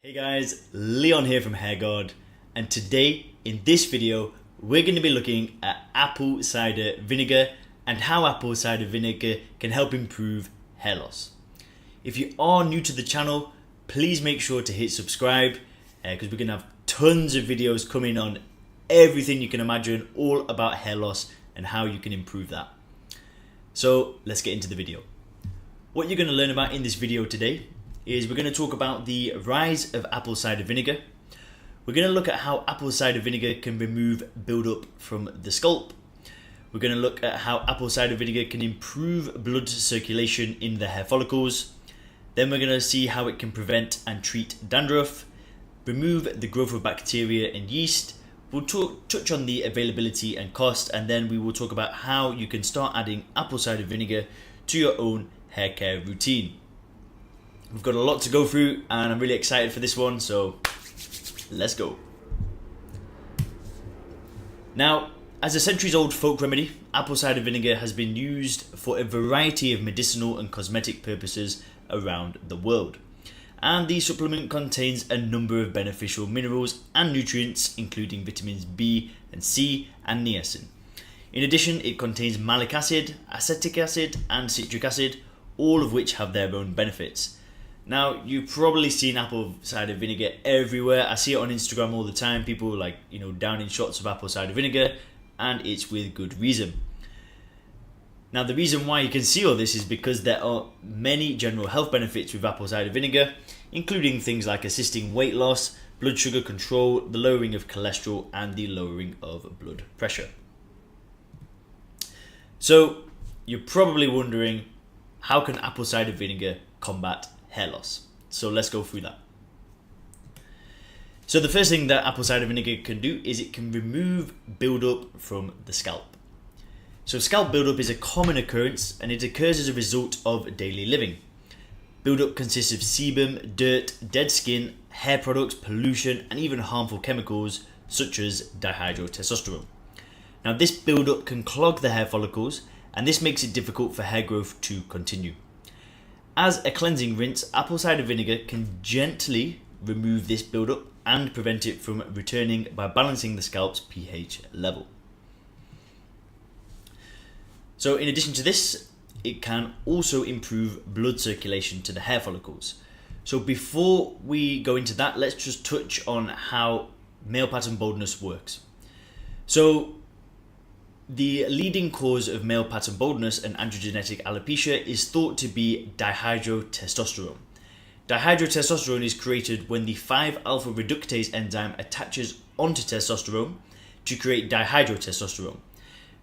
Hey guys, Leon here from HairGuard, and today in this video we're going to be looking at apple cider vinegar and how apple cider vinegar can help improve hair loss. If you are new to the channel, please make sure to hit subscribe because we're going to have tons of videos coming on everything you can imagine all about hair loss and how you can improve that. So let's get into the video. What you're going to learn about in this video today is we're going to talk about the rise of apple cider vinegar. We're going to look at how apple cider vinegar can remove buildup from the scalp. We're going to look at how apple cider vinegar can improve blood circulation in the hair follicles. Then we're going to see how it can prevent and treat dandruff, remove the growth of bacteria and yeast. We'll touch on the availability and cost, and then we will talk about how you can start adding apple cider vinegar to your own hair care routine. We've got a lot to go through and I'm really excited for this one, so let's go. Now, as a centuries-old folk remedy, apple cider vinegar has been used for a variety of medicinal and cosmetic purposes around the world. And the supplement contains a number of beneficial minerals and nutrients, including vitamins B and C and niacin. In addition, it contains malic acid, acetic acid and citric acid, all of which have their own benefits. Now, you've probably seen apple cider vinegar everywhere. I see it on Instagram all the time. People downing shots of apple cider vinegar, and it's with good reason. Now, the reason why you can see all this is because there are many general health benefits with apple cider vinegar, including things like assisting weight loss, blood sugar control, the lowering of cholesterol, and the lowering of blood pressure. So, you're probably wondering, how can apple cider vinegar combat hair loss? So let's go through that. So the first thing that apple cider vinegar can do is it can remove buildup from the scalp. So scalp buildup is a common occurrence and it occurs as a result of daily living. Buildup consists of sebum, dirt, dead skin, hair products, pollution, and even harmful chemicals such as dihydrotestosterone. Now this buildup can clog the hair follicles, and this makes it difficult for hair growth to continue. As a cleansing rinse, apple cider vinegar can gently remove this buildup and prevent it from returning by balancing the scalp's pH level. So in addition to this, it can also improve blood circulation to the hair follicles. So before we go into that, let's just touch on how male pattern baldness works. So the leading cause of male pattern baldness and androgenetic alopecia is thought to be dihydrotestosterone. Dihydrotestosterone is created when the 5-alpha reductase enzyme attaches onto testosterone to create dihydrotestosterone.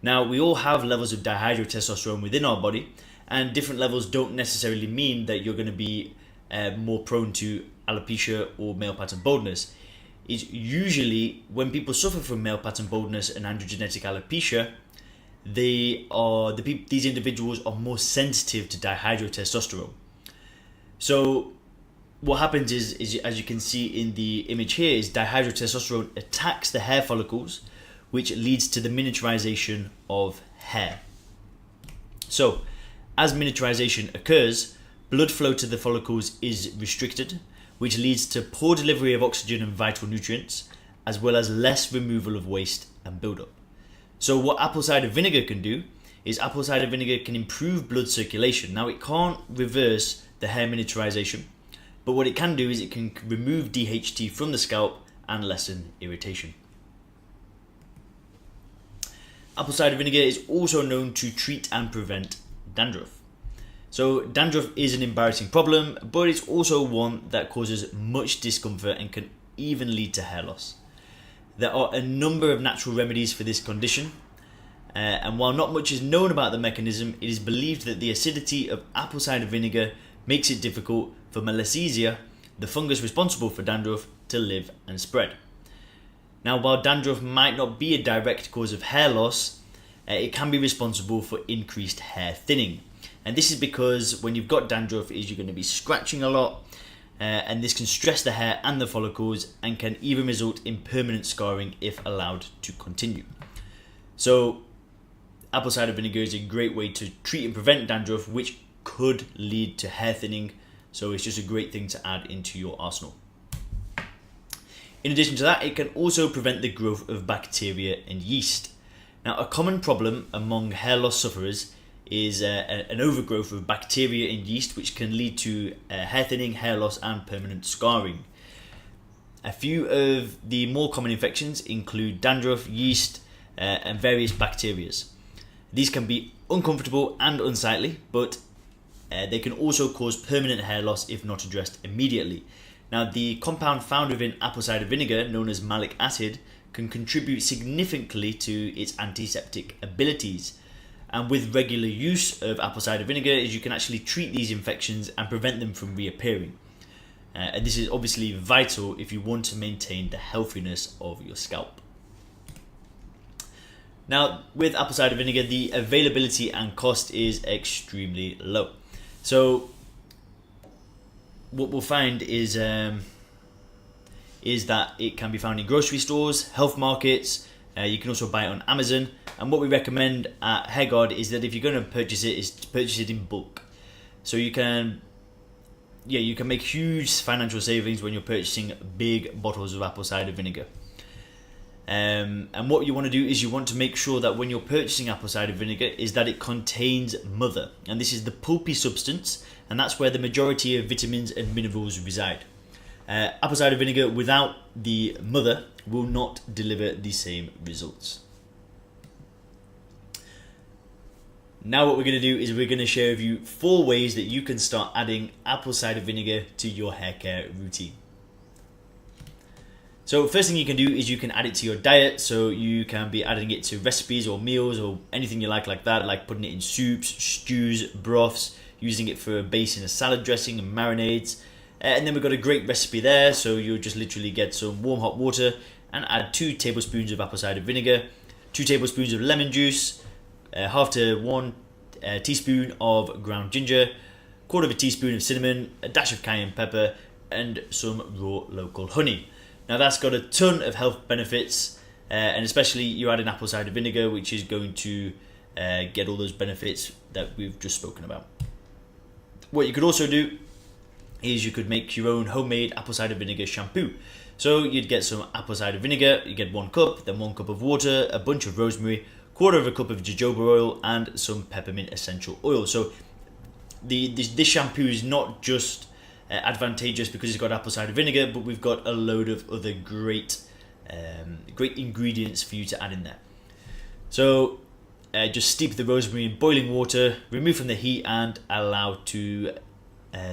Now, we all have levels of dihydrotestosterone within our body, and different levels don't necessarily mean that you're going to be more prone to alopecia or male pattern baldness. Is usually when people suffer from male pattern baldness and androgenetic alopecia, these individuals are more sensitive to dihydrotestosterone. So what happens is, as you can see in the image here, is dihydrotestosterone attacks the hair follicles, which leads to the miniaturization of hair. So as miniaturization occurs, blood flow to the follicles is restricted, which leads to poor delivery of oxygen and vital nutrients, as well as less removal of waste and buildup. So what apple cider vinegar can do is apple cider vinegar can improve blood circulation. Now, it can't reverse the hair miniaturization, but what it can do is it can remove DHT from the scalp and lessen irritation. Apple cider vinegar is also known to treat and prevent dandruff. So dandruff is an embarrassing problem, but it's also one that causes much discomfort and can even lead to hair loss. There are a number of natural remedies for this condition, and while not much is known about the mechanism, it is believed that the acidity of apple cider vinegar makes it difficult for Malassezia, the fungus responsible for dandruff, to live and spread. Now, while dandruff might not be a direct cause of hair loss, it can be responsible for increased hair thinning. And this is because when you've got dandruff, you're going to be scratching a lot, and this can stress the hair and the follicles and can even result in permanent scarring if allowed to continue. So apple cider vinegar is a great way to treat and prevent dandruff, which could lead to hair thinning. So it's just a great thing to add into your arsenal. In addition to that, it can also prevent the growth of bacteria and yeast. Now, a common problem among hair loss sufferers is an overgrowth of bacteria and yeast, which can lead to hair thinning, hair loss, and permanent scarring. A few of the more common infections include dandruff, yeast, and various bacteria. These can be uncomfortable and unsightly, but they can also cause permanent hair loss if not addressed immediately. Now, the compound found within apple cider vinegar, known as malic acid, can contribute significantly to its antiseptic abilities. And with regular use of apple cider vinegar, you can actually treat these infections and prevent them from reappearing. And this is obviously vital if you want to maintain the healthiness of your scalp. Now, with apple cider vinegar, the availability and cost is extremely low. So what we'll find is that it can be found in grocery stores, health markets. You can also buy it on Amazon. And what we recommend at HairGuard is that if you're going to purchase it, is to purchase it in bulk. So you can make huge financial savings when you're purchasing big bottles of apple cider vinegar. And what you want to do is you want to make sure that when you're purchasing apple cider vinegar is that it contains mother, and this is the pulpy substance, and that's where the majority of vitamins and minerals reside. Apple cider vinegar without the mother will not deliver the same results. Now what we're going to do is we're going to share with you 4 ways that you can start adding apple cider vinegar to your hair care routine. So first thing you can do is you can add it to your diet. So you can be adding it to recipes or meals or anything you like that, like putting it in soups, stews, broths, using it for a base in a salad dressing and marinades. And then we've got a great recipe there. So you'll just literally get some warm hot water and add 2 tablespoons of apple cider vinegar, 2 tablespoons of lemon juice, half to 1 teaspoon of ground ginger, 1/4 teaspoon of cinnamon, a dash of cayenne pepper, and some raw local honey. Now that's got a ton of health benefits, and especially you add an apple cider vinegar, which is going to get all those benefits that we've just spoken about. What you could also do is you could make your own homemade apple cider vinegar shampoo. So you'd get some apple cider vinegar, you get 1 cup, then 1 cup of water, a bunch of rosemary, 1/4 cup of jojoba oil, and some peppermint essential oil. So this shampoo is not just advantageous because it's got apple cider vinegar, but we've got a load of other great ingredients for you to add in there. So just steep the rosemary in boiling water, remove from the heat, and allow to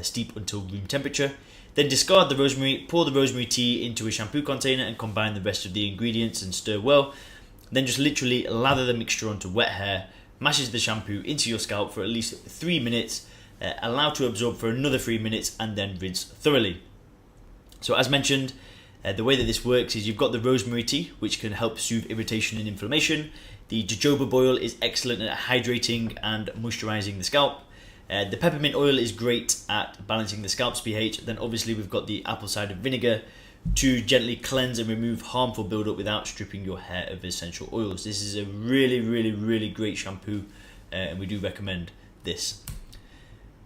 steep until room temperature. Then discard the rosemary, pour the rosemary tea into a shampoo container and combine the rest of the ingredients and stir well. Then just literally lather the mixture onto wet hair, mashes the shampoo into your scalp for at least 3 minutes, allow to absorb for another 3 minutes, and then rinse thoroughly. So as mentioned, the way that this works is you've got the rosemary tea, which can help soothe irritation and inflammation. The jojoba oil is excellent at hydrating and moisturizing the scalp. The peppermint oil is great at balancing the scalp's pH. Then obviously we've got the apple cider vinegar to gently cleanse and remove harmful buildup without stripping your hair of essential oils. This is a really great shampoo, and we do recommend this.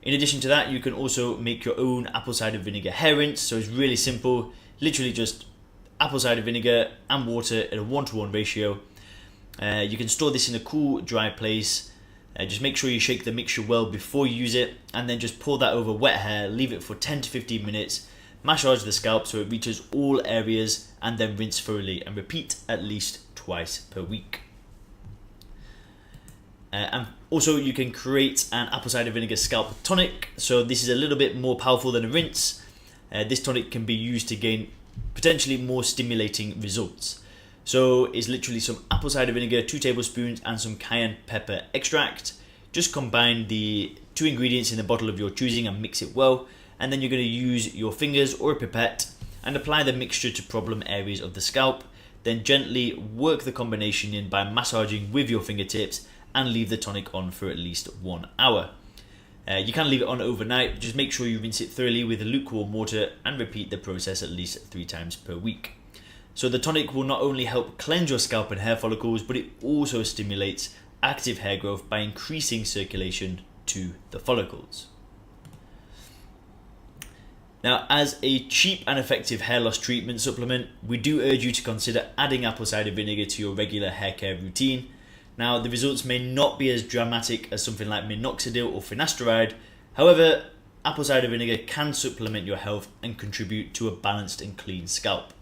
In addition to that, you can also make your own apple cider vinegar hair rinse. So it's really simple, literally just apple cider vinegar and water at a 1-to-1 ratio. You can store this in a cool, dry place. Just make sure you shake the mixture well before you use it, and then just pour that over wet hair, leave it for 10 to 15 minutes, massage the scalp so it reaches all areas, and then rinse thoroughly, and repeat at least twice per week. And also you can create an apple cider vinegar scalp tonic. So this is a little bit more powerful than a rinse. This tonic can be used to gain potentially more stimulating results. So it's literally some apple cider vinegar, 2 tablespoons, and some cayenne pepper extract. Just combine the 2 ingredients in a bottle of your choosing and mix it well. And then you're going to use your fingers or a pipette and apply the mixture to problem areas of the scalp. Then gently work the combination in by massaging with your fingertips, and leave the tonic on for at least 1 hour. You can leave it on overnight. Just make sure you rinse it thoroughly with lukewarm water and repeat the process at least 3 times per week. So the tonic will not only help cleanse your scalp and hair follicles, but it also stimulates active hair growth by increasing circulation to the follicles. Now, as a cheap and effective hair loss treatment supplement, we do urge you to consider adding apple cider vinegar to your regular hair care routine. Now, the results may not be as dramatic as something like minoxidil or finasteride. However, apple cider vinegar can supplement your health and contribute to a balanced and clean scalp.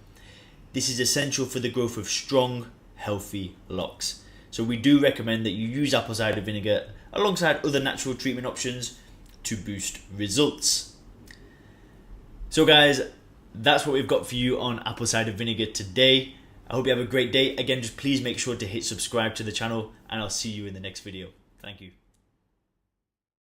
This is essential for the growth of strong, healthy locks. So we do recommend that you use apple cider vinegar alongside other natural treatment options to boost results. So guys, that's what we've got for you on apple cider vinegar today. I hope you have a great day. Again, just please make sure to hit subscribe to the channel, and I'll see you in the next video. Thank you.